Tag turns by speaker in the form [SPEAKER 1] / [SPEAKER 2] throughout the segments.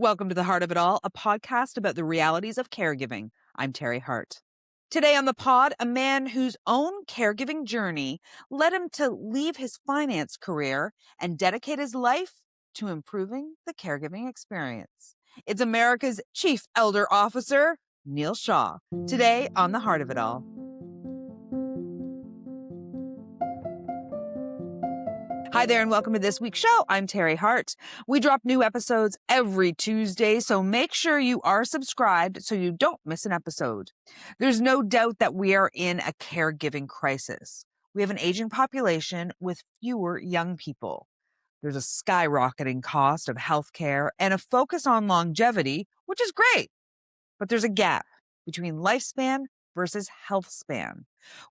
[SPEAKER 1] Welcome to the Heart of It All, a podcast about the realities of caregiving. I'm Teri Hart. Today on the pod, a man whose own caregiving journey led him to leave his finance career and dedicate his life to improving the caregiving experience. It's America's Chief Elder Officer, Neal Shah. Today on the Heart of It All. Hi there and welcome to this week's show. I'm Teri Hart. We drop new episodes every Tuesday, so make sure you are subscribed so you don't miss an episode. There's no doubt that we are in a caregiving crisis. We have an aging population with fewer young people. There's a skyrocketing cost of healthcare and a focus on longevity, which is great. But there's a gap between lifespan versus health span.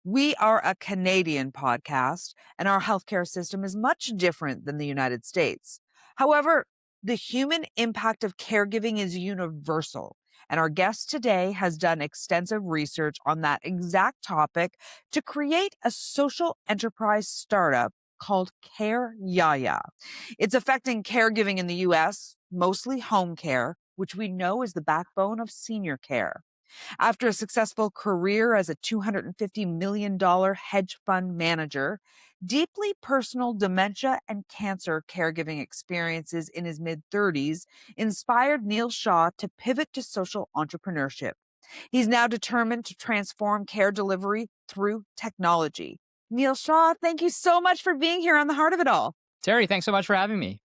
[SPEAKER 1] We are a Canadian podcast, and our healthcare system is much different than the United States. However, the human impact of caregiving is universal, and our guest today has done extensive research on that exact topic to create a social enterprise startup called CareYaya. It's affecting caregiving in the U.S., mostly home care, which we know is the backbone of senior care. After a successful career as a $250 million hedge fund manager, deeply personal dementia and cancer caregiving experiences in his mid-30s inspired Neal Shah to pivot to social entrepreneurship. He's now determined to transform care delivery through technology. Neal Shah, thank you so much for being here on the Heart of It All.
[SPEAKER 2] Teri, thanks so much for having me.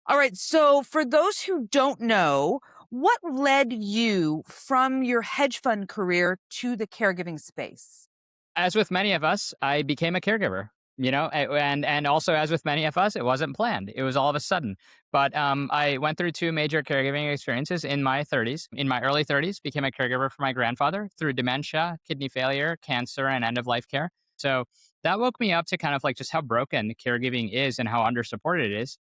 [SPEAKER 1] All right, so for those who don't know, what led you from your hedge fund career to the caregiving space?
[SPEAKER 2] As with many of us, I became a caregiver, and also as with many of us, it wasn't planned. It was all of a sudden. But I went through two major caregiving experiences in my 30s. In my early 30s, became a caregiver for my grandfather through dementia, kidney failure, cancer, and end-of-life care. So that woke me up to kind of like just how broken caregiving is and how under-supported it is.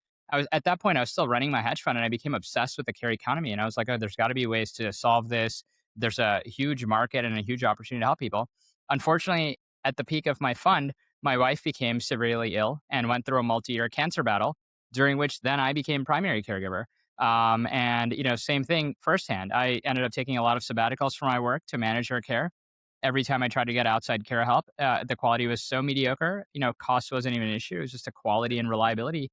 [SPEAKER 2] At that point, I was still running my hedge fund and I became obsessed with the care economy. And I was like, oh, there's got to be ways to solve this. There's a huge market and a huge opportunity to help people. Unfortunately, at the peak of my fund, my wife became severely ill and went through a multi-year cancer battle, during which then I became primary caregiver. Same thing firsthand. I ended up taking a lot of sabbaticals from my work to manage her care. Every time I tried to get outside care help, the quality was so mediocre. Cost wasn't even an issue. It was just a quality and reliability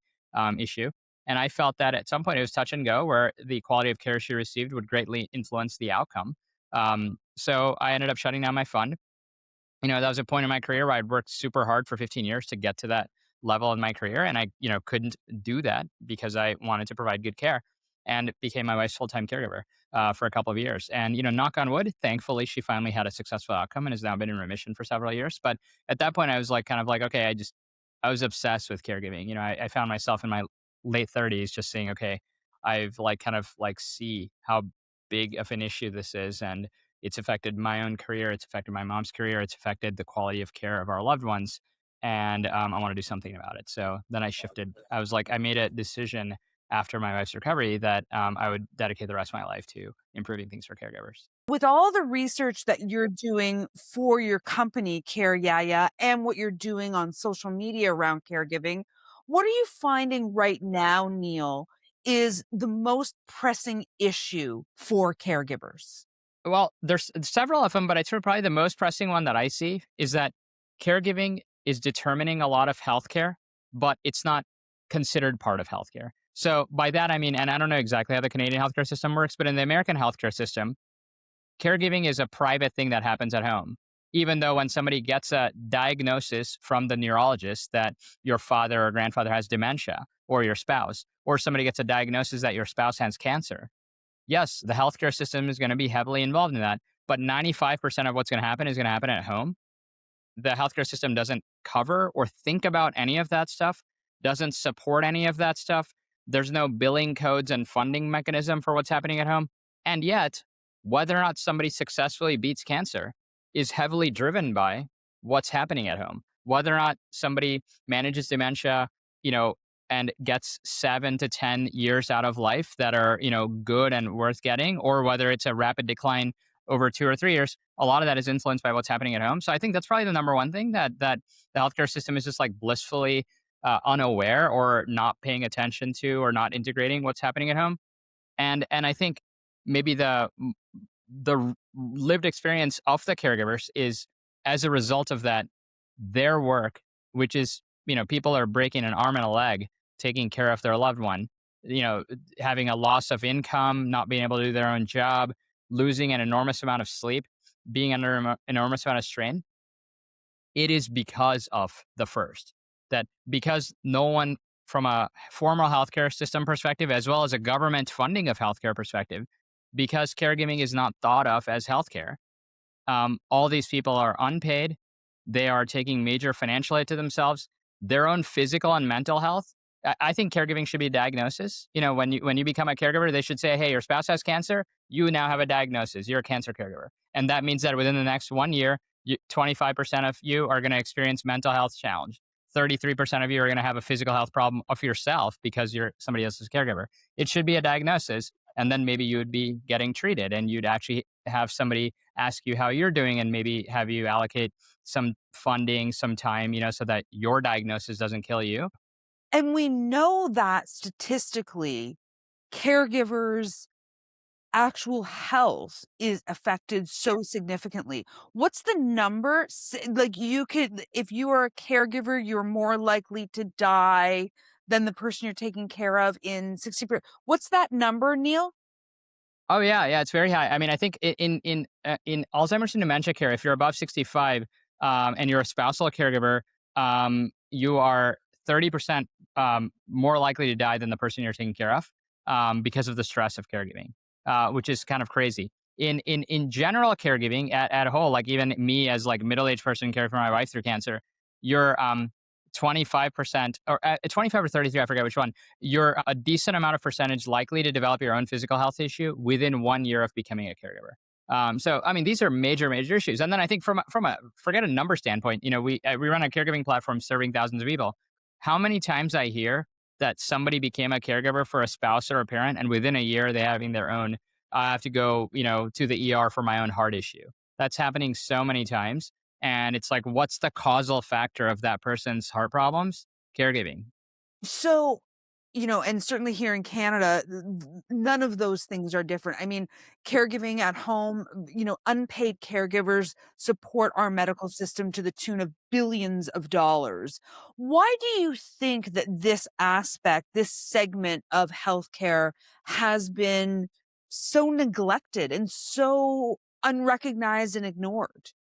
[SPEAKER 2] issue. And I felt that at some point it was touch and go, where the quality of care she received would greatly influence the outcome. So I ended up shutting down my fund. That was a point in my career where I'd worked super hard for 15 years to get to that level in my career. And I, couldn't do that because I wanted to provide good care, and became my wife's full-time caregiver for a couple of years. And, knock on wood, thankfully, she finally had a successful outcome and has now been in remission for several years. But at that point, I was like, okay, I was obsessed with caregiving. I found myself in my late 30s just saying, okay, I've see how big of an issue this is. And it's affected my own career. It's affected my mom's career. It's affected the quality of care of our loved ones. And I want to do something about it. So then I shifted. I made a decision after my wife's recovery that I would dedicate the rest of my life to improving things for caregivers.
[SPEAKER 1] With all the research that you're doing for your company, CareYaya, and what you're doing on social media around caregiving, what are you finding right now, Neal, is the most pressing issue for caregivers?
[SPEAKER 2] Well, there's several of them, but I'd say probably the most pressing one that I see is that caregiving is determining a lot of healthcare, but it's not considered part of healthcare. So by that, I mean, and I don't know exactly how the Canadian healthcare system works, but in the American healthcare system, caregiving is a private thing that happens at home. Even though when somebody gets a diagnosis from the neurologist that your father or grandfather has dementia, or your spouse, or somebody gets a diagnosis that your spouse has cancer, yes, the healthcare system is going to be heavily involved in that, but 95% of what's going to happen is going to happen at home. The healthcare system doesn't cover or think about any of that stuff, doesn't support any of that stuff. There's no billing codes and funding mechanism for what's happening at home. And yet, whether or not somebody successfully beats cancer is heavily driven by what's happening at home. Whether or not somebody manages dementia, and gets 7 to 10 years out of life that are, good and worth getting, or whether it's a rapid decline over 2 or 3 years, a lot of that is influenced by what's happening at home. So I think that's probably the number one thing that the healthcare system is just like blissfully unaware or not paying attention to or not integrating what's happening at home. And I think maybe the lived experience of the caregivers is, as a result of that, their work, which is, people are breaking an arm and a leg taking care of their loved one, you know having a loss of income, not being able to do their own job, losing an enormous amount of sleep, being under an enormous amount of strain. It is because of the first. That because no one, from a formal healthcare system perspective, as well as a government funding of healthcare perspective, because caregiving is not thought of as healthcare, all these people are unpaid. They are taking major financial hit to themselves, their own physical and mental health. I think caregiving should be a diagnosis. When you become a caregiver, they should say, "Hey, your spouse has cancer. You now have a diagnosis. You're a cancer caregiver," and that means that within the next 1 year, 25% of you are going to experience mental health challenge. 33% of you are going to have a physical health problem of yourself because you're somebody else's caregiver. It should be a diagnosis, and then maybe you would be getting treated, and you'd actually have somebody ask you how you're doing and maybe have you allocate some funding, some time, so that your diagnosis doesn't kill you.
[SPEAKER 1] And we know that statistically, caregivers' actual health is affected so significantly. What's the number? Like, you could, if you are a caregiver, you're more likely to die than the person you're taking care of in 60%. What's that number, Neal?
[SPEAKER 2] Oh yeah, yeah, it's very high. I mean, I think in Alzheimer's and dementia care, if you're above 65 and you're a spousal caregiver, you are 30% more likely to die than the person you're taking care of because of the stress of caregiving, which is kind of crazy. In general caregiving at a whole, like even me as like middle aged person caring for my wife through cancer, you're 25% or 25 or 33, I forget which one. You're a decent amount of percentage likely to develop your own physical health issue within 1 year of becoming a caregiver. So, I mean, these are major, major issues. And then I think from a forget a number standpoint, we run a caregiving platform serving thousands of people. How many times I hear that somebody became a caregiver for a spouse or a parent, and within a year they having their own. I have to go, to the ER for my own heart issue. That's happening so many times, and it's like, what's the causal factor of that person's heart problems? Caregiving.
[SPEAKER 1] So, and certainly here in Canada, none of those things are different. I mean, caregiving at home, unpaid caregivers support our medical system to the tune of billions of dollars. Why do you think that this aspect, this segment of healthcare has been so neglected and so unrecognized and ignored?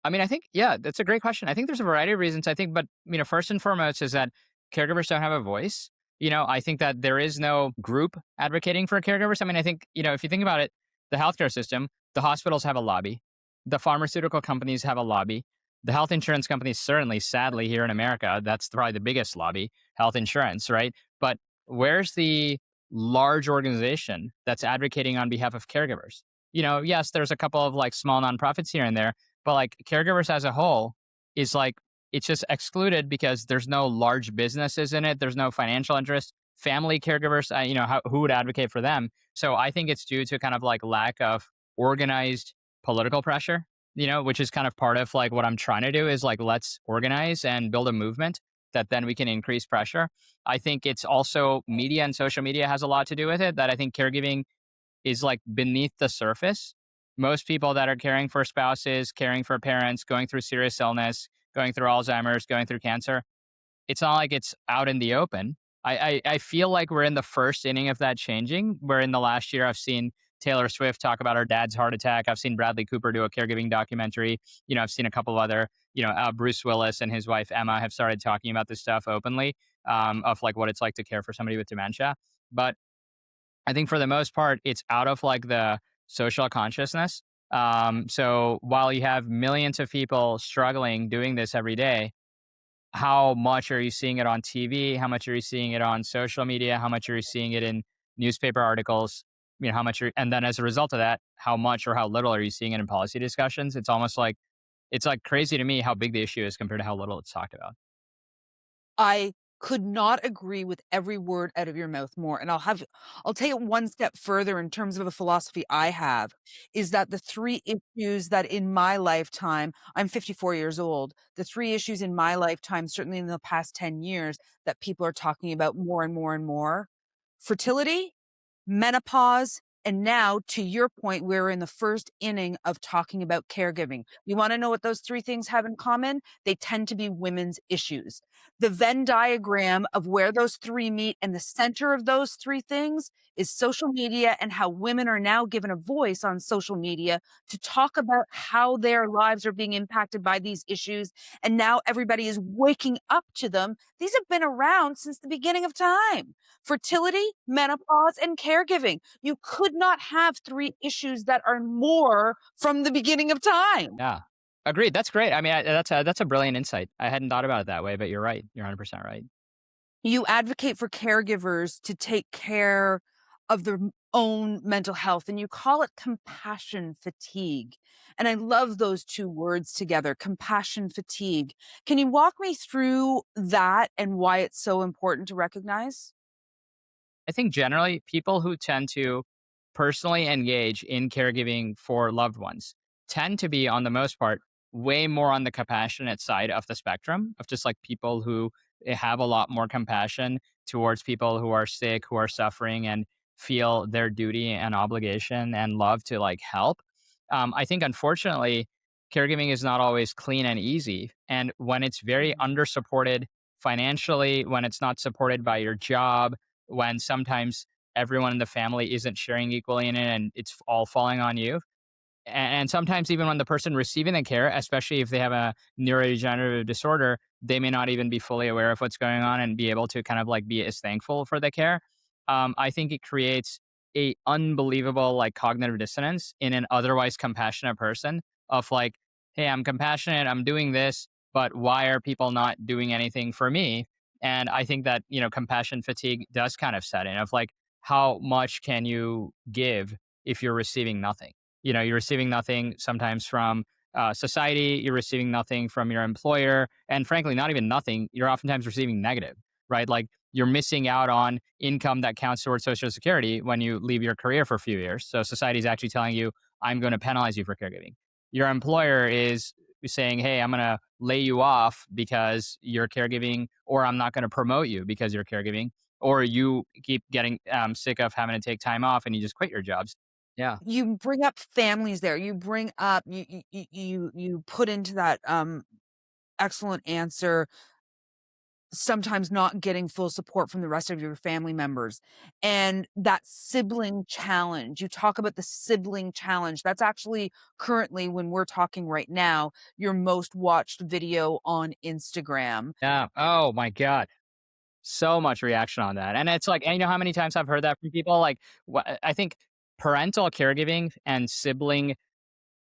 [SPEAKER 2] I mean, I think, yeah, that's a great question. I think there's a variety of reasons. I think, but, first and foremost is that caregivers don't have a voice. I think that there is no group advocating for caregivers. I mean, I think, if you think about it, the healthcare system, the hospitals have a lobby, the pharmaceutical companies have a lobby, the health insurance companies, certainly, sadly, here in America, that's probably the biggest lobby, health insurance, right? But where's the large organization that's advocating on behalf of caregivers? Yes, there's a couple of like small nonprofits here and there, but like caregivers as a whole is like, it's just excluded because there's no large businesses in it. There's no financial interest. Family caregivers, who would advocate for them? So I think it's due to kind of like lack of organized political pressure, which is kind of part of like what I'm trying to do is like, let's organize and build a movement that then we can increase pressure. I think it's also media, and social media has a lot to do with it, that I think caregiving is like beneath the surface. Most people that are caring for spouses, caring for parents, going through serious illness, going through Alzheimer's, going through cancer, it's not like it's out in the open. I feel like we're in the first inning of that changing, where in the last year I've seen Taylor Swift talk about her dad's heart attack. I've seen Bradley Cooper do a caregiving documentary. I've seen a couple of other, Bruce Willis and his wife Emma have started talking about this stuff openly, of like what it's like to care for somebody with dementia. But I think for the most part, it's out of like the social consciousness. So while you have millions of people struggling doing this every day, how much are you seeing it on TV? How much are you seeing it on social media? How much are you seeing it in newspaper articles? How much and then as a result of that, how much or how little are you seeing it in policy discussions? It's almost like, it's like crazy to me how big the issue is compared to how little it's talked about.
[SPEAKER 1] I could not agree with every word out of your mouth more. And I'll take it one step further in terms of the philosophy I have, is that the three issues that in my lifetime, I'm 54 years old, the three issues in my lifetime, certainly in the past 10 years, that people are talking about more and more and more: fertility, menopause, and now, to your point, we're in the first inning of talking about caregiving. You want to know what those three things have in common? They tend to be women's issues. The Venn diagram of where those three meet and the center of those three things is social media, and how women are now given a voice on social media to talk about how their lives are being impacted by these issues. And now everybody is waking up to them. These have been around since the beginning of time: fertility, menopause, and caregiving. You could not have three issues that are more from the beginning of time.
[SPEAKER 2] Yeah. Agreed. That's great. I mean, that's a brilliant insight. I hadn't thought about it that way, but you're right. You're 100% right.
[SPEAKER 1] You advocate for caregivers to take care of their own mental health, and you call it compassion fatigue. And I love those two words together, compassion fatigue. Can you walk me through that and why it's so important to recognize?
[SPEAKER 2] I think generally people who tend to personally engage in caregiving for loved ones tend to be, on the most part, way more on the compassionate side of the spectrum of just like people who have a lot more compassion towards people who are sick, who are suffering, and feel their duty and obligation and love to like help. I think, unfortunately, caregiving is not always clean and easy. And when it's very
[SPEAKER 1] Mhm.
[SPEAKER 2] under supported financially, when it's not supported by your job, when sometimes everyone in the family isn't sharing equally in it and it's all falling on you. And sometimes even when the person receiving the care, especially if they have a neurodegenerative disorder, they may not even be fully aware of what's going on and be able to kind of like be as thankful for the care. I think it creates a unbelievable like cognitive dissonance in an otherwise compassionate person of like, hey, I'm compassionate, I'm doing this, but why are people not doing anything for me? And I think that, compassion fatigue does kind of set in of like, how much can you give if you're receiving nothing? You're receiving nothing sometimes from society, you're receiving nothing from your employer, and frankly, not even nothing. You're oftentimes receiving negative, right? Like you're missing out on income that counts towards Social Security when you leave your career for a few years. So society is actually telling you, I'm going to penalize you for caregiving. Your employer is saying, hey, I'm going to lay you off because you're caregiving, or I'm not going to promote you because you're caregiving, or you keep getting sick of having to take time off and you just quit your jobs. Yeah.
[SPEAKER 1] You bring up families there. You bring up you put into that excellent answer, sometimes not getting full support from the rest of your family members. And that sibling challenge, you talk about the sibling challenge. That's actually currently, when we're talking right now, your most watched video on Instagram.
[SPEAKER 2] Yeah. Oh my God. So much reaction on that. And it's like, and you know how many times I've heard that from people? Like, I think parental caregiving and sibling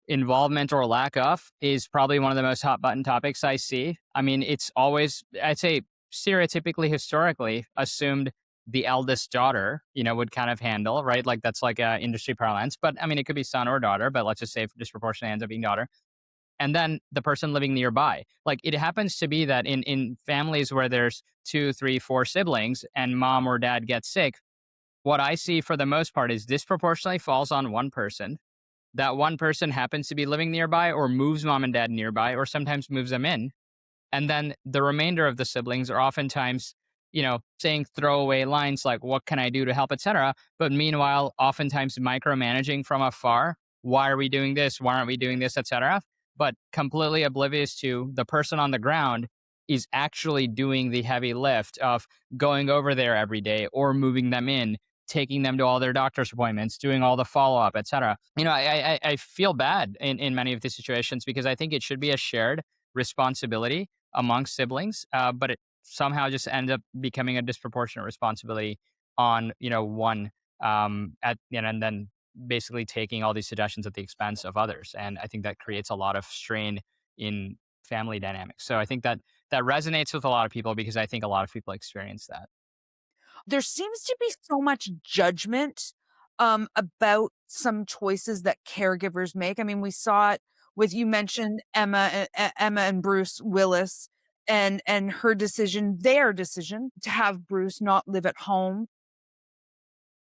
[SPEAKER 2] involvement or lack of is probably one of the most hot button topics I see. I mean, it's always, I'd say, stereotypically, historically, assumed the eldest daughter, would kind of handle, right? Like that's like industry parlance. But I mean, it could be son or daughter, but let's just say disproportionately ends up being daughter, and then the person living nearby. Like it happens to be that in families where there's two, three, four siblings and mom or dad gets sick, what I see for the most part is disproportionately falls on one person. That one person happens to be living nearby or moves mom and dad nearby or sometimes moves them in. And then the remainder of the siblings are oftentimes, saying throwaway lines like, what can I do to help, etc. But meanwhile, oftentimes micromanaging from afar. Why are we doing this? Why aren't we doing this, etc. But completely oblivious to the person on the ground is actually doing the heavy lift of going over there every day or moving them in, taking them to all their doctor's appointments, doing all the follow up, etc. I feel bad in many of these situations because I think it should be a shared responsibility amongst siblings, but it somehow just ends up becoming a disproportionate responsibility on one, and then basically taking all these suggestions at the expense of others, and I think that creates a lot of strain in family dynamics. So I think that resonates with a lot of people because I think a lot of people experience that.
[SPEAKER 1] There seems to be so much judgment about some choices that caregivers make. I mean, we saw it with, you mentioned Emma and Bruce Willis, and her decision, their decision to have Bruce not live at home.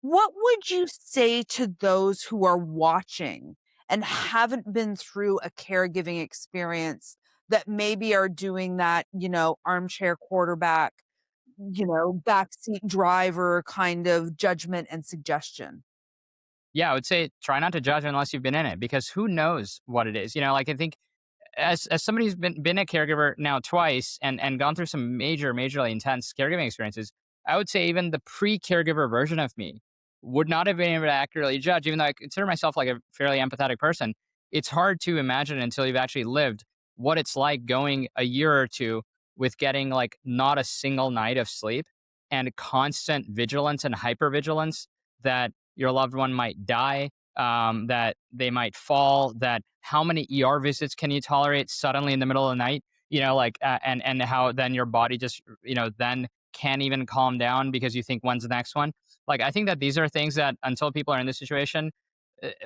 [SPEAKER 1] What would you say to those who are watching and haven't been through a caregiving experience, that maybe are doing that, armchair quarterback? backseat driver kind of judgment and suggestion.
[SPEAKER 2] Yeah, I would say try not to judge unless you've been in it, because who knows what it is. Like, I think as somebody who's been a caregiver now twice and gone through some majorly intense caregiving experiences, I would say even the pre-caregiver version of me would not have been able to accurately judge, even though I consider myself like a fairly empathetic person. It's hard to imagine until you've actually lived what it's like going a year or two with getting like not a single night of sleep and constant vigilance and hypervigilance that your loved one might die, that they might fall, that how many ER visits can you tolerate suddenly in the middle of the night? Like, and how then your body just, then can't even calm down because you think, when's the next one? Like, I think that these are things that until people are in this situation,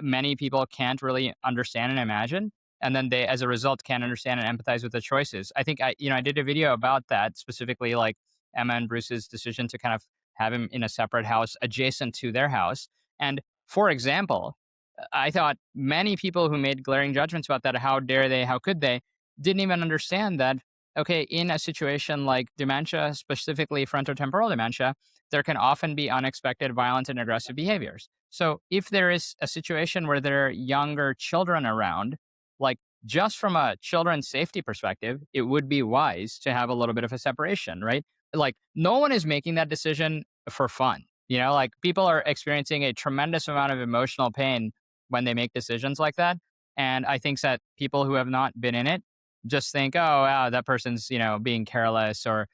[SPEAKER 2] many people can't really understand and imagine. And then they, as a result, can't understand and empathize with the choices. I think I did a video about that, specifically like Emma and Bruce's decision to kind of have him in a separate house adjacent to their house. And for example, I thought many people who made glaring judgments about that, how dare they, how could they, didn't even understand that, okay, in a situation like dementia, specifically frontotemporal dementia, there can often be unexpected violent and aggressive behaviors. So if there is a situation where there are younger children around, like, just from a children's safety perspective, it would be wise to have a little bit of a separation, right? Like, no one is making that decision for fun. Like, people are experiencing a tremendous amount of emotional pain when they make decisions like that. And I think that people who have not been in it just think, oh, wow, that person's, being careless or,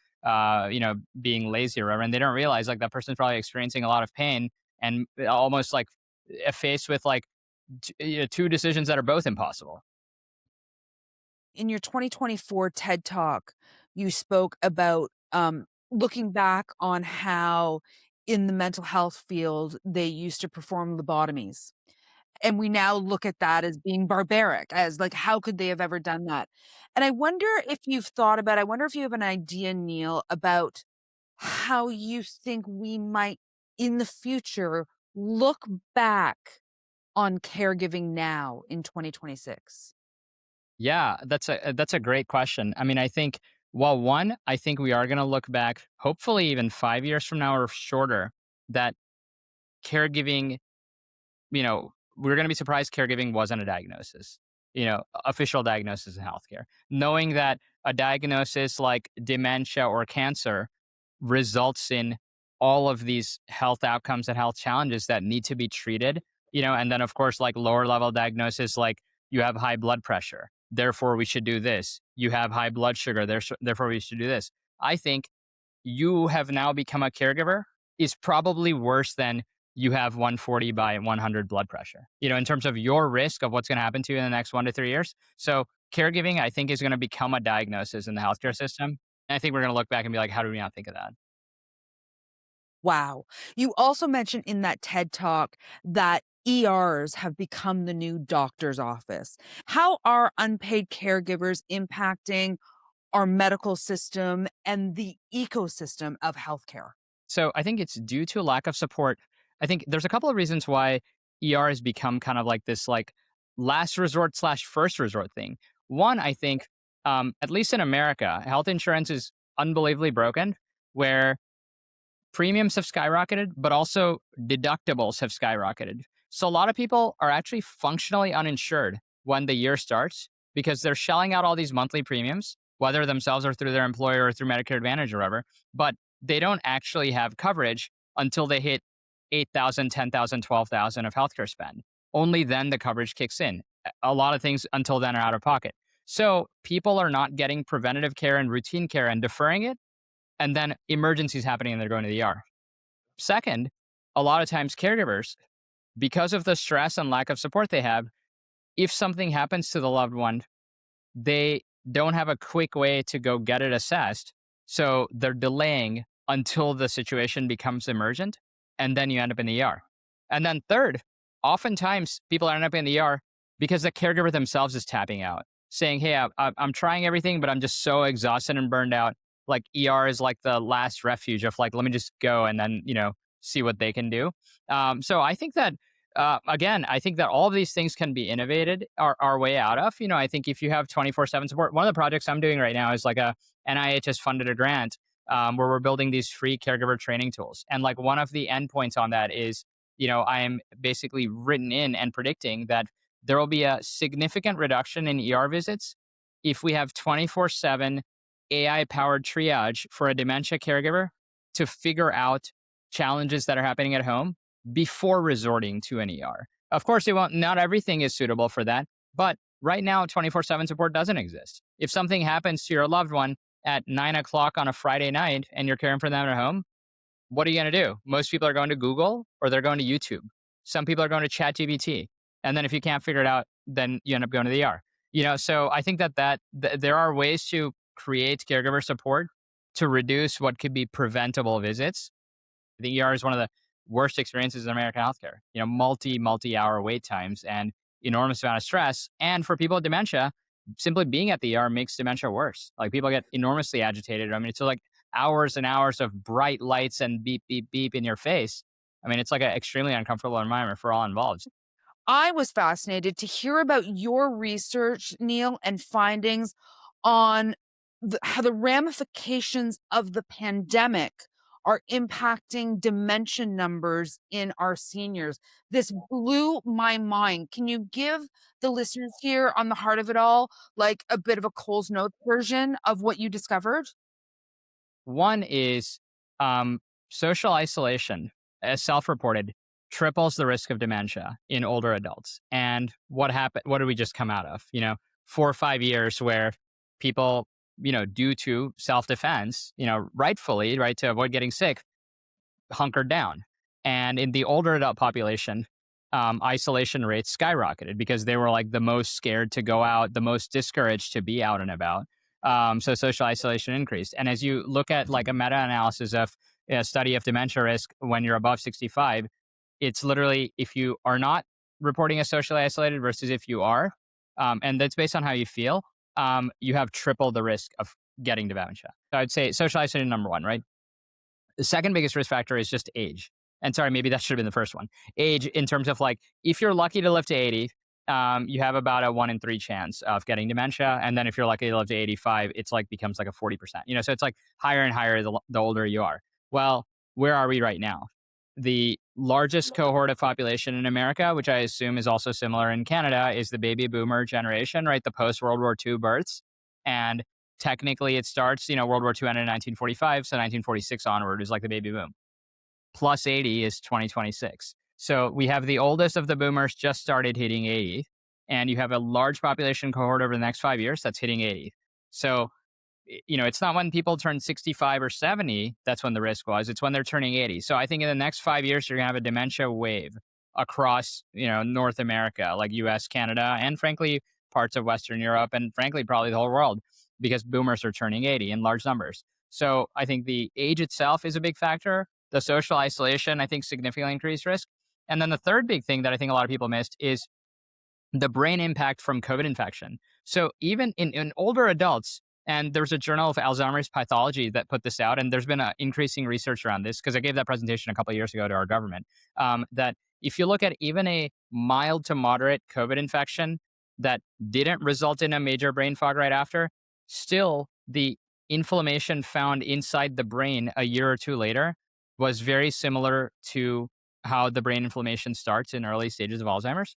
[SPEAKER 2] being lazy or whatever. And they don't realize like that person's probably experiencing a lot of pain and almost like faced with like two decisions that are both impossible.
[SPEAKER 1] In your 2024 TED Talk, you spoke about looking back on how in the mental health field they used to perform lobotomies. And we now look at that as being barbaric, as like, how could they have ever done that? And I wonder if you have an idea, Neal, about how you think we might in the future look back on caregiving now in 2026.
[SPEAKER 2] Yeah, that's a great question. I mean, I think, well, one, I think we are going to look back, hopefully even 5 years from now or shorter, that caregiving, we're going to be surprised caregiving wasn't a diagnosis, official diagnosis in healthcare. Knowing that a diagnosis like dementia or cancer results in all of these health outcomes and health challenges that need to be treated, and then of course, like lower level diagnosis, like you have high blood pressure, therefore we should do this. You have high blood sugar, therefore we should do this. I think you have now become a caregiver is probably worse than you have 140 by 100 blood pressure, in terms of your risk of what's going to happen to you in the next 1 to 3 years. So caregiving, I think, is going to become a diagnosis in the healthcare system. And I think we're going to look back and be like, how do we not think of that?
[SPEAKER 1] Wow. You also mentioned in that TED Talk that ERs have become the new doctor's office. How are unpaid caregivers impacting our medical system and the ecosystem of healthcare?
[SPEAKER 2] So I think it's due to a lack of support. I think there's a couple of reasons why ER has become kind of like this like last resort slash first resort thing. One, I think, at least in America, health insurance is unbelievably broken, where premiums have skyrocketed, but also deductibles have skyrocketed. So a lot of people are actually functionally uninsured when the year starts because they're shelling out all these monthly premiums, whether themselves or through their employer or through Medicare Advantage or whatever, but they don't actually have coverage until they hit 8,000, 10,000, 12,000 of healthcare spend. Only then the coverage kicks in. A lot of things until then are out of pocket. So people are not getting preventative care and routine care and deferring it, and then emergencies happening and they're going to the ER. Second, a lot of times caregivers, because of the stress and lack of support they have, if something happens to the loved one, they don't have a quick way to go get it assessed. So they're delaying until the situation becomes emergent, and then you end up in the ER. And then third, oftentimes people end up in the ER because the caregiver themselves is tapping out, saying, hey, I'm trying everything, but I'm just so exhausted and burned out. Like, ER is like the last refuge of like, let me just go and then, see what they can do. So I think that, again, I think that all of these things can be innovated our way out of. I think if you have 24/7 support, one of the projects I'm doing right now is like NIH has funded a grant where we're building these free caregiver training tools. And like one of the endpoints on that is, I am basically written in and predicting that there will be a significant reduction in ER visits if we have 24/7 AI powered triage for a dementia caregiver to figure out challenges that are happening at home before resorting to an ER. Of course, not everything is suitable for that, but right now, 24/7 support doesn't exist. If something happens to your loved one at 9 o'clock on a Friday night and you're caring for them at home, what are you going to do? Most people are going to Google or they're going to YouTube. Some people are going to ChatGPT. And then if you can't figure it out, then you end up going to the ER. So I think that there are ways to create caregiver support to reduce what could be preventable visits. The ER is one of the worst experiences in American healthcare. Multi-hour wait times and enormous amount of stress. And for people with dementia, simply being at the ER makes dementia worse. Like people get enormously agitated. I mean, it's like hours and hours of bright lights and beep, beep, beep in your face. I mean, it's like an extremely uncomfortable environment for all involved.
[SPEAKER 1] I was fascinated to hear about your research, Neal, and findings on how the ramifications of the pandemic are impacting dementia numbers in our seniors. This blew my mind. Can you give the listeners here on the Heart of It All like a bit of a Cole's Notes version of what you discovered?
[SPEAKER 2] One is social isolation, as self-reported, triples the risk of dementia in older adults. And what happened? What did we just come out of? 4 or 5 years where people, due to self-defense, rightfully, right, to avoid getting sick, hunkered down. And in the older adult population, isolation rates skyrocketed because they were like the most scared to go out, the most discouraged to be out and about. So social isolation increased. And as you look at like a meta-analysis of a study of dementia risk when you're above 65, it's literally if you are not reporting as socially isolated versus if you are, and that's based on how you feel, you have triple the risk of getting dementia. So I'd say social isolation number one, right? The second biggest risk factor is just age. And sorry, maybe that should have been the first one. Age, in terms of like, if you're lucky to live to 80, you have about a 1 in 3 chance of getting dementia. And then if you're lucky to live to 85, it's like becomes like a 40%. So it's like higher and higher the older you are. Well, where are we right now? The largest cohort of population in America, which I assume is also similar in Canada, is the baby boomer generation, right? The post World War II births. And technically it starts, World War II ended in 1945. So 1946 onward is like the baby boom. Plus 80 is 2026. So we have the oldest of the boomers just started hitting 80. And you have a large population cohort over the next 5 years that's hitting 80. So it's not when people turn 65 or 70 that's when the risk was. It's when they're turning 80. So I think in the next 5 years you're gonna have a dementia wave across North America, like U.S., Canada, and frankly parts of Western Europe, and frankly probably the whole world, because boomers are turning 80 in large numbers. So I think the age itself is a big factor. The social isolation, I think, significantly increased risk. And then the third big thing that I think a lot of people missed is the brain impact from COVID infection. So even in older adults, and there's a journal of Alzheimer's pathology that put this out, and there's been increasing research around this because I gave that presentation a couple of years ago to our government, that if you look at even a mild to moderate COVID infection that didn't result in a major brain fog right after, still the inflammation found inside the brain a year or two later was very similar to how the brain inflammation starts in early stages of Alzheimer's.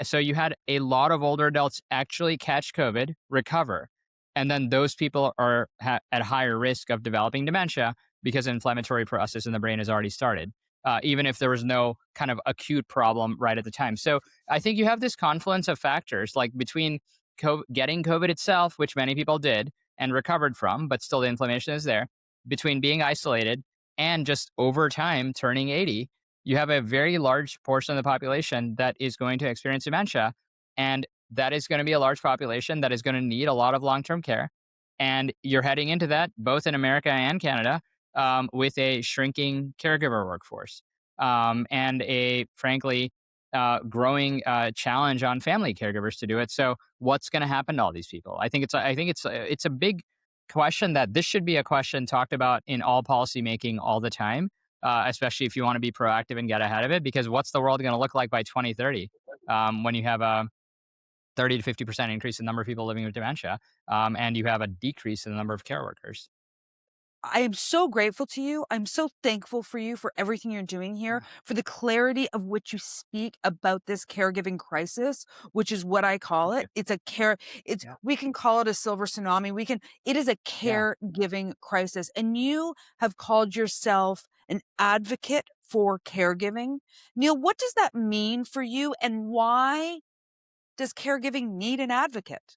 [SPEAKER 2] So you had a lot of older adults actually catch COVID, recover, and then those people are at higher risk of developing dementia because inflammatory process in the brain has already started, even if there was no kind of acute problem right at the time. So I think you have this confluence of factors, like between getting COVID itself, which many people did and recovered from, but still the inflammation is there, between being isolated and just over time turning 80, you have a very large portion of the population that is going to experience dementia. And that is going to be a large population that is going to need a lot of long-term care. And you're heading into that both in America and Canada, with a shrinking caregiver workforce, and a frankly growing challenge on family caregivers to do it. So what's going to happen to all these people? I think it's a big question that this should be a question talked about in all policymaking all the time, especially if you want to be proactive and get ahead of it. Because what's the world going to look like by 2030, when you have a 30 to 50% increase in the number of people living with dementia, and you have a decrease in the number of care workers?
[SPEAKER 1] I am so grateful to you. I'm so thankful for you for everything you're doing here,
[SPEAKER 2] Yeah.
[SPEAKER 1] for the clarity of which you speak about this caregiving crisis, which is what I call
[SPEAKER 2] Thank
[SPEAKER 1] it.
[SPEAKER 2] you.
[SPEAKER 1] It's
[SPEAKER 2] Yeah.
[SPEAKER 1] we can call it a silver tsunami. It is a
[SPEAKER 2] Yeah.
[SPEAKER 1] caregiving crisis. And you have called yourself an advocate for caregiving. Neal, what does that mean for you and why does caregiving need an advocate?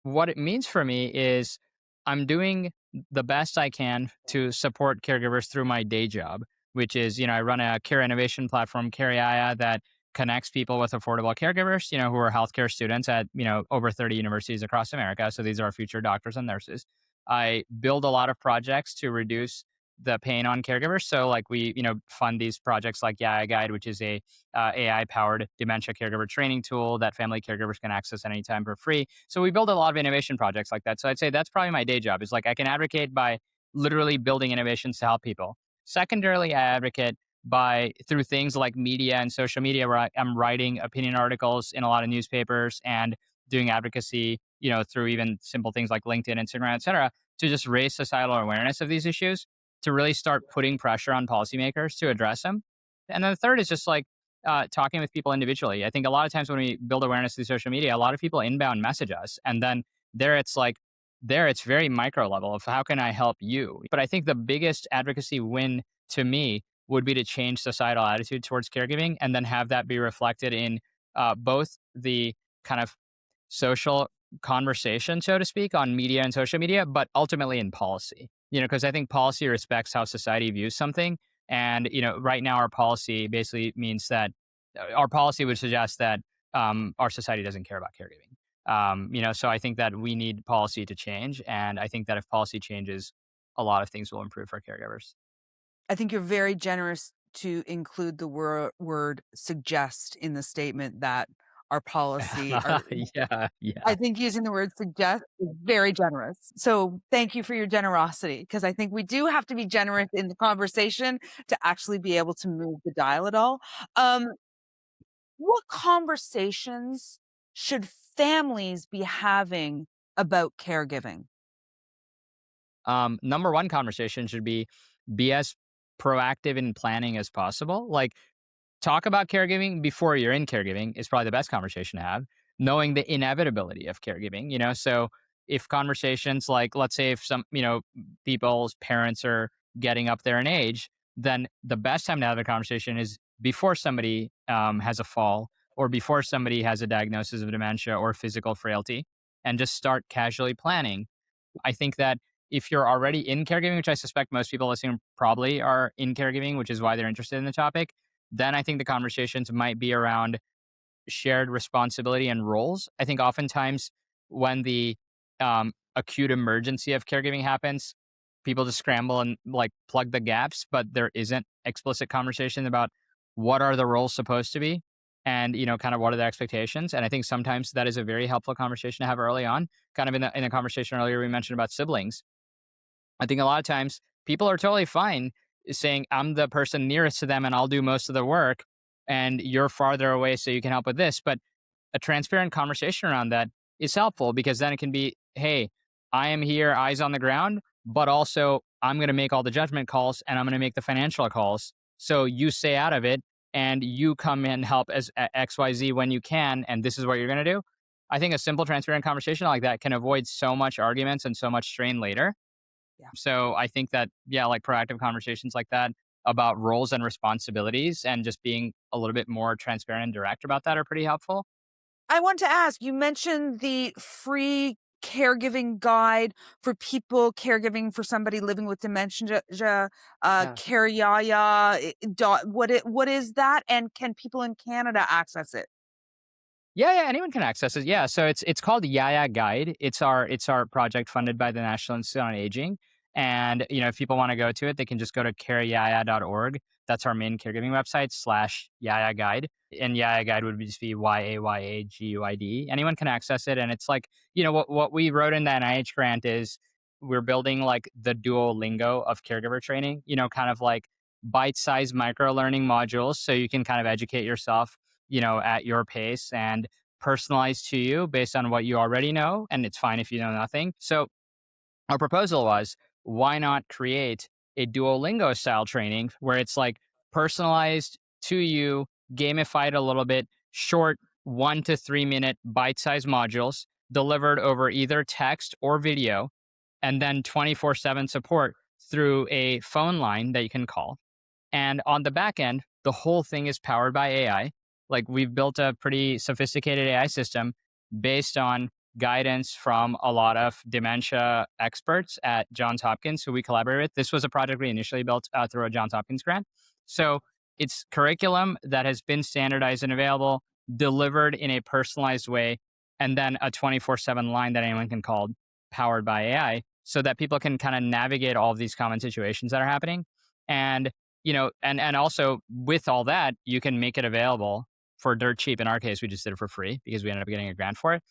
[SPEAKER 2] What it means for me is I'm doing the best I can to support caregivers through my day job, which is, I run a care innovation platform, CareYaya, that connects people with affordable caregivers, who are healthcare students at, over 30 universities across America. So these are our future doctors and nurses. I build a lot of projects to reduce the pain on caregivers. So like we, fund these projects like Yaya Guide, which is a AI powered dementia caregiver training tool that family caregivers can access at any time for free. So we build a lot of innovation projects like that. So I'd say that's probably my day job is like I can advocate by literally building innovations to help people. Secondarily, I advocate by through things like media and social media where I'm writing opinion articles in a lot of newspapers and doing advocacy, through even simple things like LinkedIn, Instagram, et cetera, to just raise societal awareness of these issues, to really start putting pressure on policymakers to address them. And then the third is just like talking with people individually. I think a lot of times when we build awareness through social media, a lot of people inbound message us. And then there it's like, there it's very micro level of how can I help you? But I think the biggest advocacy win to me would be to change societal attitude towards caregiving and then have that be reflected in both the kind of social conversation, so to speak, on media and social media, but ultimately in policy. Because I think policy respects how society views something. And, right now our policy basically means that our policy would suggest that our society doesn't care about caregiving. So I think that we need policy to change. And I think that if policy changes, a lot of things will improve for caregivers.
[SPEAKER 1] I think you're very generous to include the word suggest in the statement that our policy our
[SPEAKER 2] Yeah,
[SPEAKER 1] I
[SPEAKER 2] yeah.
[SPEAKER 1] think using the word suggest is very generous. So thank you for your generosity because I think we do have to be generous in the conversation to actually be able to move the dial at all. Um, what conversations should families be having about caregiving?
[SPEAKER 2] Number one conversation should be as proactive in planning as possible. Like talk about caregiving before you're in caregiving is probably the best conversation to have, knowing the inevitability of caregiving, so if conversations like let's say if some, people's parents are getting up there in age, then the best time to have a conversation is before somebody has a fall or before somebody has a diagnosis of dementia or physical frailty, and just start casually planning. I think that if you're already in caregiving, which I suspect most people listening probably are in caregiving, which is why they're interested in the topic, then I think the conversations might be around shared responsibility and roles. I think oftentimes when the acute emergency of caregiving happens, people just scramble and like plug the gaps, but there isn't explicit conversation about what are the roles supposed to be and kind of what are the expectations. And I think sometimes that is a very helpful conversation to have early on. Kind of in the conversation earlier we mentioned about siblings. I think a lot of times people are totally fine saying, I'm the person nearest to them and I'll do most of the work, and you're farther away, so you can help with this. But a transparent conversation around that is helpful because then it can be, hey, I am here, eyes on the ground, but also I'm going to make all the judgment calls and I'm going to make the financial calls. So you stay out of it and you come and help as XYZ when you can. And this is what you're going to do. I think a simple, transparent conversation like that can avoid so much arguments and so much strain later.
[SPEAKER 1] Yeah.
[SPEAKER 2] So I think that, yeah, like proactive conversations like that about roles and responsibilities and just being a little bit more transparent and direct about that are pretty helpful.
[SPEAKER 1] I want to ask, you mentioned the free caregiving guide for people caregiving for somebody living with dementia,
[SPEAKER 2] Yeah.
[SPEAKER 1] CareYaya. What is that, and can people in Canada access it?
[SPEAKER 2] Yeah, yeah, anyone can access it. Yeah, so it's called Yaya Guide. It's our project funded by the National Institute on Aging, and if people want to go to it, they can just go to careYaya.org. That's our main caregiving website /Yaya Guide, and Yaya Guide would just be YAYAGUID. Anyone can access it, and it's like what we wrote in the NIH grant is we're building like the Duolingo of caregiver training. Kind of like bite-sized micro learning modules, so you can kind of educate yourself at your pace and personalized to you based on what you already know. And it's fine if you know nothing. So our proposal was why not create a Duolingo style training where it's like personalized to you, gamified a little bit, short 1 to 3 minute bite sized modules delivered over either text or video, and then 24/7 support through a phone line that you can call. And on the back end, the whole thing is powered by AI. Like we've built a pretty sophisticated AI system based on guidance from a lot of dementia experts at Johns Hopkins who we collaborate with. This was a project we initially built through a Johns Hopkins grant. So it's curriculum that has been standardized and available, delivered in a personalized way, and then a 24/7 line that anyone can call powered by AI so that people can kind of navigate all of these common situations that are happening. And and also with all that, you can make it available for dirt cheap. In our case, we just did it for free because we ended up getting a grant for it.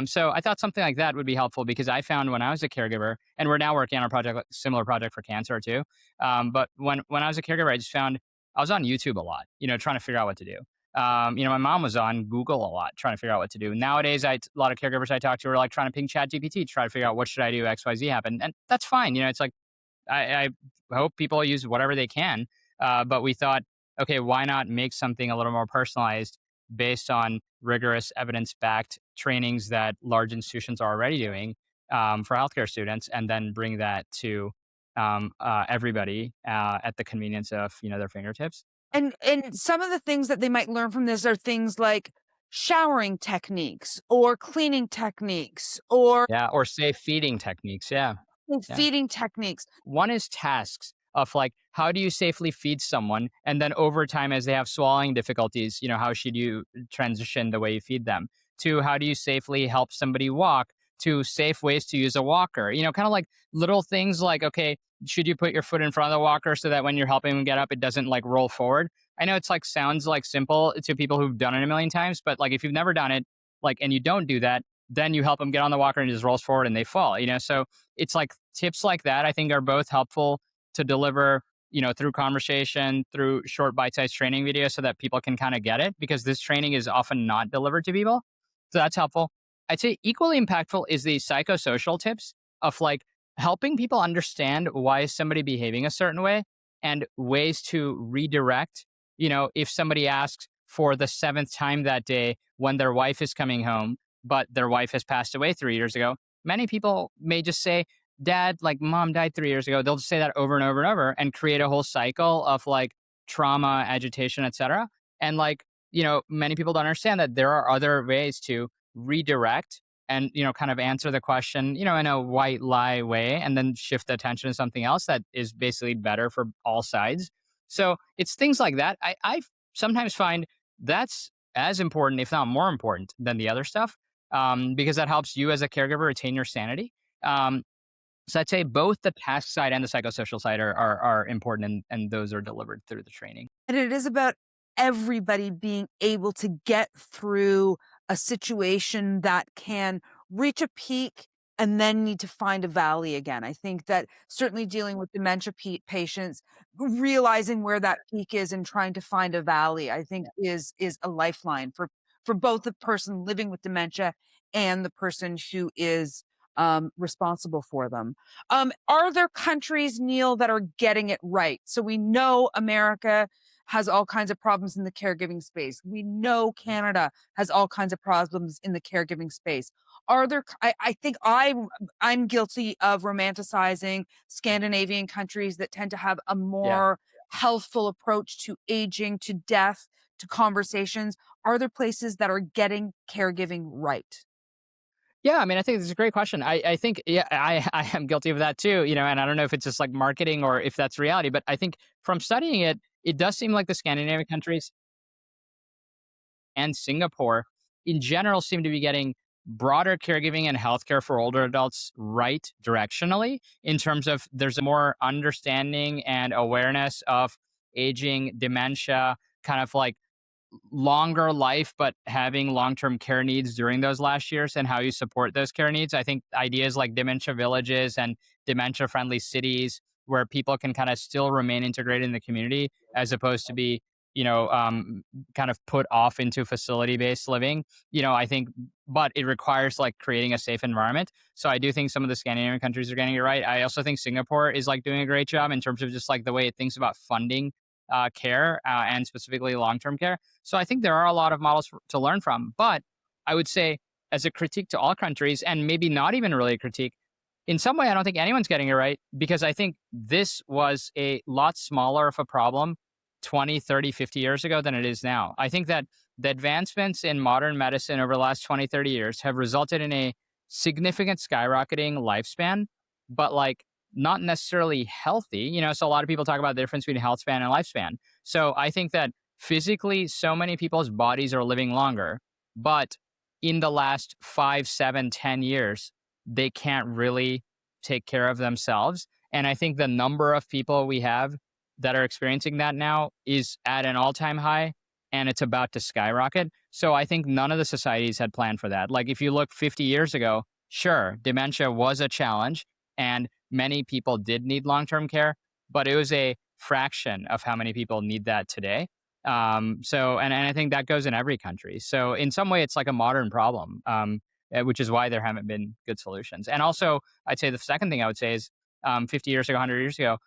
[SPEAKER 2] So I thought something like that would be helpful because I found when I was a caregiver, and we're now working on a project, similar project for cancer too. But when I was a caregiver, I just found I was on YouTube a lot, trying to figure out what to do. My mom was on Google a lot trying to figure out what to do. Nowadays, a lot of caregivers I talk to are like trying to ping Chat GPT to try to figure out what should I do, X, Y, Z happen, and that's fine. It's like I hope people use whatever they can. But we thought, okay, why not make something a little more personalized based on rigorous evidence backed trainings that large institutions are already doing for healthcare students, and then bring that to everybody at the convenience of their fingertips.
[SPEAKER 1] And some of the things that they might learn from this are things like showering techniques or cleaning techniques or
[SPEAKER 2] Yeah, or safe feeding techniques. Yeah, yeah.
[SPEAKER 1] feeding techniques.
[SPEAKER 2] One is tasks of like, how do you safely feed someone? And then over time, as they have swallowing difficulties, how should you transition the way you feed them? To how do you safely help somebody walk? To safe ways to use a walker, kind of like little things like, okay, should you put your foot in front of the walker so that when you're helping them get up, it doesn't like roll forward? I know it's like sounds like simple to people who've done it a million times, but like if you've never done it, like, and you don't do that, then you help them get on the walker and it just rolls forward and they fall, So it's like tips like that, I think, are both helpful to deliver, through conversation, through short bite-sized training videos so that people can kind of get it because this training is often not delivered to people. So that's helpful. I'd say equally impactful is the psychosocial tips of like helping people understand why is somebody behaving a certain way and ways to redirect. If somebody asks for the seventh time that day when their wife is coming home, but their wife has passed away 3 years ago, many people may just say, Dad, like mom died 3 years ago. They'll just say that over and over and over and create a whole cycle of like trauma, agitation, etc. And like, many people don't understand that there are other ways to redirect and, kind of answer the question, in a white lie way and then shift the attention to something else that is basically better for all sides. So it's things like that. I sometimes find that's as important, if not more important than the other stuff, because that helps you as a caregiver retain your sanity. So I'd say both the task side and the psychosocial side are important, and those are delivered through the training.
[SPEAKER 1] And it is about everybody being able to get through a situation that can reach a peak and then need to find a valley again. I think that certainly dealing with dementia patients, realizing where that peak is and trying to find a valley, I think is a lifeline for both the person living with dementia and the person who is responsible for them. Are there countries, Neal, that are getting it right? So we know America has all kinds of problems in the caregiving space. We know Canada has all kinds of problems in the caregiving space. Are there? I think I'm guilty of romanticizing Scandinavian countries that tend to have a
[SPEAKER 2] Yeah.
[SPEAKER 1] more healthful approach to aging, to death, to conversations. Are there places that are getting caregiving right?
[SPEAKER 2] Yeah, I mean, I think it's a great question. I think, yeah, I am guilty of that too, and I don't know if it's just like marketing or if that's reality, but I think from studying it, it does seem like the Scandinavian countries and Singapore in general seem to be getting broader caregiving and healthcare for older adults right directionally in terms of there's a more understanding and awareness of aging, dementia, kind of like longer life, but having long term care needs during those last years and how you support those care needs. I think ideas like dementia villages and dementia friendly cities where people can kind of still remain integrated in the community as opposed to be kind of put off into facility-based living. I think, but it requires like creating a safe environment. So I do think some of the Scandinavian countries are getting it right. I also think Singapore is like doing a great job in terms of just like the way it thinks about funding care and specifically long-term care. So I think there are a lot of models to learn from. But I would say, as a critique to all countries, and maybe not even really a critique, in some way, I don't think anyone's getting it right, because I think this was a lot smaller of a problem 20, 30, 50 years ago than it is now. I think that the advancements in modern medicine over the last 20, 30 years have resulted in a significant skyrocketing lifespan, but like not necessarily healthy. So a lot of people talk about the difference between health span and lifespan. So I think that physically, so many people's bodies are living longer, but in the last 5, 7, 10 years, they can't really take care of themselves. And I think the number of people we have that are experiencing that now is at an all-time high, and it's about to skyrocket. So I think none of the societies had planned for that. Like if you look 50 years ago, sure, dementia was a challenge and many people did need long-term care, but it was a fraction of how many people need that today. And I think that goes in every country. So in some way, it's like a modern problem, which is why there haven't been good solutions. And also, I'd say the second thing I would say is 50 years ago, 100 years ago,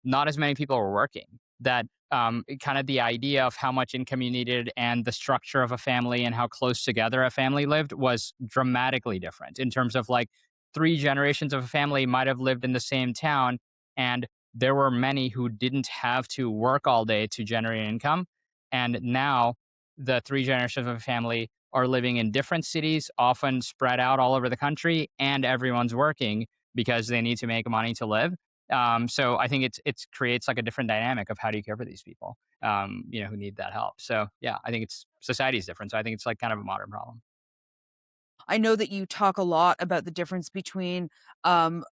[SPEAKER 2] not as many people were working. That kind of the idea of how much income you needed and the structure of a family and how close together a family lived was dramatically different in terms of like 3 generations of a family might have lived in the same town, and there were many who didn't have to work all day to generate income. And now the 3 generations of a family are living in different cities, often spread out all over the country, and everyone's working because they need to make money to live. So I think it's creates like a different dynamic of how do you care for these people, who need that help. So yeah, I think it's society's different. So I think it's like kind of a modern problem.
[SPEAKER 1] I know that you talk a lot about the difference between um,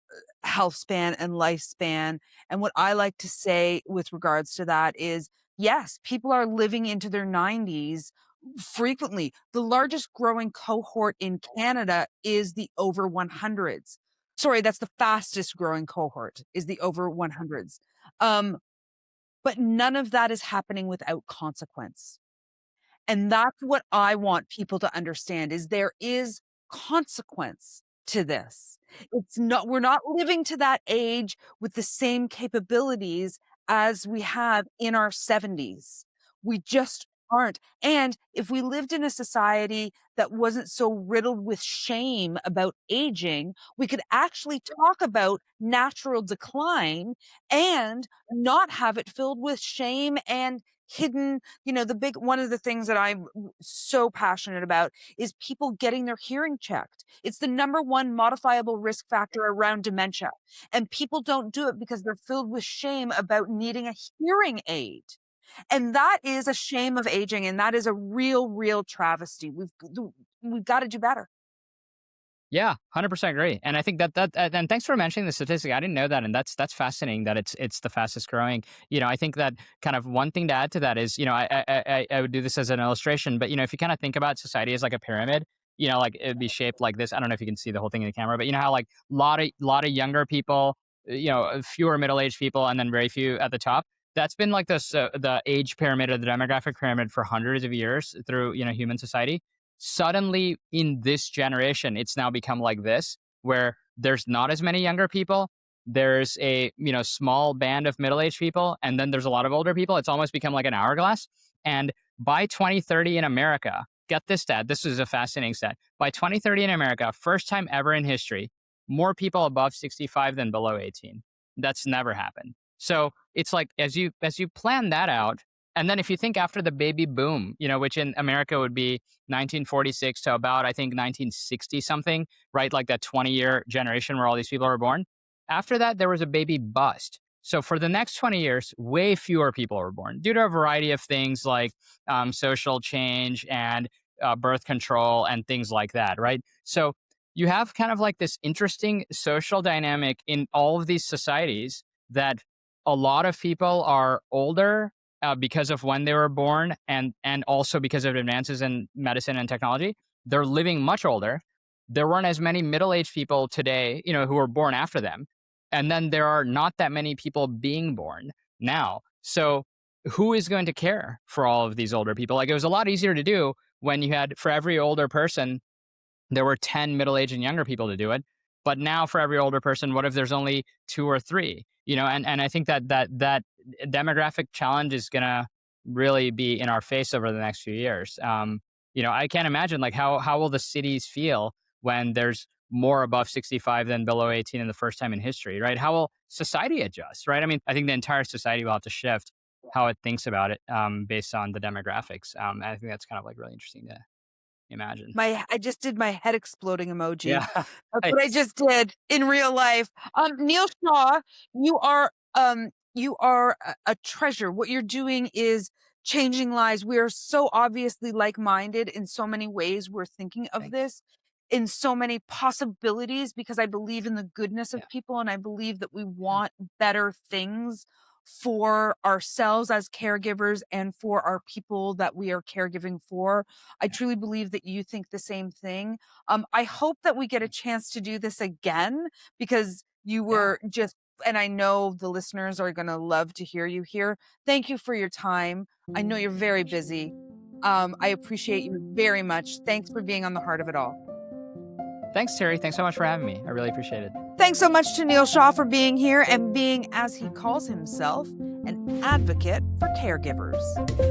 [SPEAKER 1] health span and lifespan. And what I like to say with regards to that is yes, people are living into their 90s frequently. The largest growing cohort in Canada is the over 100s. Sorry, that's the fastest growing cohort is the over 100s. Um, but none of that is happening without consequence. And that's what I want people to understand is there is consequence to this. It's not we're not living to that age with the same capabilities as we have in our 70s. We just aren't. And if we lived in a society that wasn't so riddled with shame about aging, we could actually talk about natural decline and not have it filled with shame and hidden, the big one of the things that I'm so passionate about is people getting their hearing checked. It's the number one modifiable risk factor around dementia. And people don't do it because they're filled with shame about needing a hearing aid. And that is a shame of aging. And that is a real, real travesty. We've got to do better.
[SPEAKER 2] Yeah, 100% agree. And I think and thanks for mentioning the statistic. I didn't know that, and that's fascinating that it's the fastest growing. I think that kind of one thing to add to that is, I would do this as an illustration, but if you kind of think about society as like a pyramid, like it'd be shaped like this. I don't know if you can see the whole thing in the camera, but you know how like lot of younger people, fewer middle-aged people, and then very few at the top. That's been like this the age pyramid or the demographic pyramid for hundreds of years through human society. Suddenly in this generation it's now become like this, where there's not as many younger people, there's a small band of middle-aged people, and then there's a lot of older people. It's almost become like an hourglass. And by 2030 in America, get this stat, this is a fascinating stat, by 2030 in America, first time ever in history, more people above 65 than below 18. That's never happened. So it's like as you plan that out, and then if you think after the baby boom, which in America would be 1946 to about, I think, 1960 something, right? Like that 20-year generation where all these people were born. After that, there was a baby bust. So for the next 20 years, way fewer people were born due to a variety of things like social change and birth control and things like that, right? So you have kind of like this interesting social dynamic in all of these societies that a lot of people are older because of when they were born, and also because of advances in medicine and technology. They're living much older. There weren't as many middle-aged people today, who were born after them. And then there are not that many people being born now. So who is going to care for all of these older people? Like, it was a lot easier to do when you had, for every older person, there were 10 middle-aged and younger people to do it. But now for every older person, what if there's only 2 or 3? And I think that demographic challenge is gonna really be in our face over the next few years. I can't imagine, like, how will the cities feel when there's more above 65 than below 18 in the first time in history, right? How will society adjust, right? I mean, I think the entire society will have to shift how it thinks about it, based on the demographics. And I think that's kind of like really interesting to imagine.
[SPEAKER 1] I just did my head exploding emoji.
[SPEAKER 2] Yeah.
[SPEAKER 1] That's what I
[SPEAKER 2] Nice.
[SPEAKER 1] just did in real life. Neal Shah, you are a treasure. What you're doing is changing lives. We are so obviously like-minded in so many ways. We're thinking of
[SPEAKER 2] Thank you.
[SPEAKER 1] this in so many possibilities because I believe in the goodness of
[SPEAKER 2] Yeah.
[SPEAKER 1] people and I believe that we
[SPEAKER 2] Mm.
[SPEAKER 1] want better things for ourselves as caregivers and for our people that we are caregiving for. I
[SPEAKER 2] Yeah.
[SPEAKER 1] truly believe that you think the same thing. I hope that we get a
[SPEAKER 2] Thank you.
[SPEAKER 1] chance to do this again because you
[SPEAKER 2] Yeah.
[SPEAKER 1] were just, and I know the listeners are going to love to hear you here. Thank you for your time. I know you're very busy. I appreciate you very much. Thanks for being on the Heart of It All.
[SPEAKER 2] Thanks, Terry. Thanks so much for having me. I really appreciate it.
[SPEAKER 1] Thanks so much to Neal Shah for being here and being, as he calls himself, an advocate for caregivers.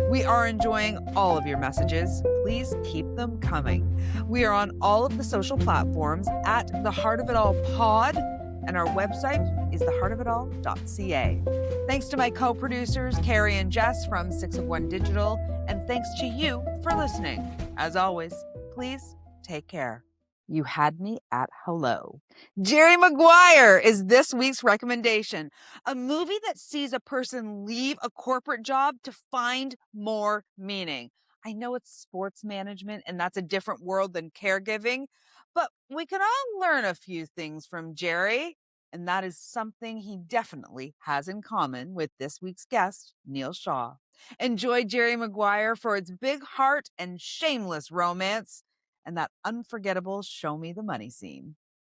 [SPEAKER 1] We are enjoying all of your messages. Please keep them coming. We are on all of the social platforms at the Heart of It All Pod, and our website is theheartofitall.ca. Thanks to my co-producers, Carrie and Jess from 6 of 1 Digital, and thanks to you for listening. As always, please take care. You had me at hello. Jerry Maguire is this week's recommendation, a movie that sees a person leave a corporate job to find more meaning. I know it's sports management and that's a different world than caregiving, but we can all learn a few things from Jerry. And that is something he definitely has in common with this week's guest, Neal Shah. Enjoy Jerry Maguire for its big heart and shameless romance and that unforgettable show me the money scene.